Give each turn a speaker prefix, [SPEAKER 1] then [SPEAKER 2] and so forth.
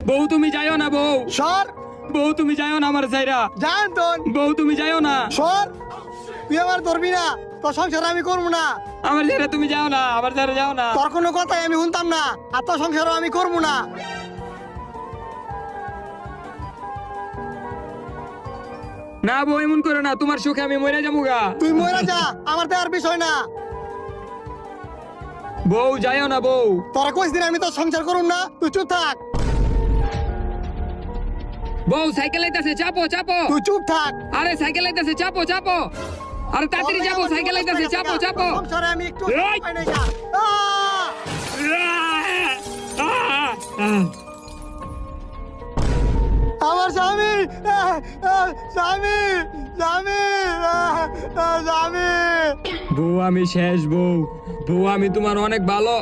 [SPEAKER 1] বউ তুমি যাইও না বউ,
[SPEAKER 2] সর
[SPEAKER 1] বউ তুমি যাইও না আমার সাইরা,
[SPEAKER 2] জান তোন
[SPEAKER 1] বউ তুমি যাইও না,
[SPEAKER 2] সর, তুই আমার ধরবি না, তোর সংসার আমি করবো না,
[SPEAKER 1] আমার সাইরা তুমি যাও না, আমার সাইরা যাও না।
[SPEAKER 2] তোর কোনো কথাই আমি শুনতাম না, আর তোর সংসারও আমি করবো না।
[SPEAKER 1] না বউ এমন করো না, তোমার সুখে আমি মরে যাবো গা।
[SPEAKER 2] তুই মরে যা, আমার দেওয়ার বিষয় না।
[SPEAKER 1] বউ যাইও না বউ।
[SPEAKER 2] তোরা কইস দিন আমি তোর সংসার করুম না, তুই চুপ থাক,
[SPEAKER 1] বউ সাইকেল আইতাছে, চাপো চাপো।
[SPEAKER 2] তুই চুপ থাক।
[SPEAKER 1] আরে সাইকেল আইতাছে, চাপো চাপো। আরে তাড়াতাড়ি যাবো, সাইকেল আইতাছে, চাপো চাপো।
[SPEAKER 2] সংসারে আমি একটু
[SPEAKER 1] এই!
[SPEAKER 2] পাই নাই গা। আমার স্বামী, স্বামী, স্বামী, স্বামী।
[SPEAKER 1] বউ আমি শেষ বউ, বউ আমি তোমার অনেক ভালো।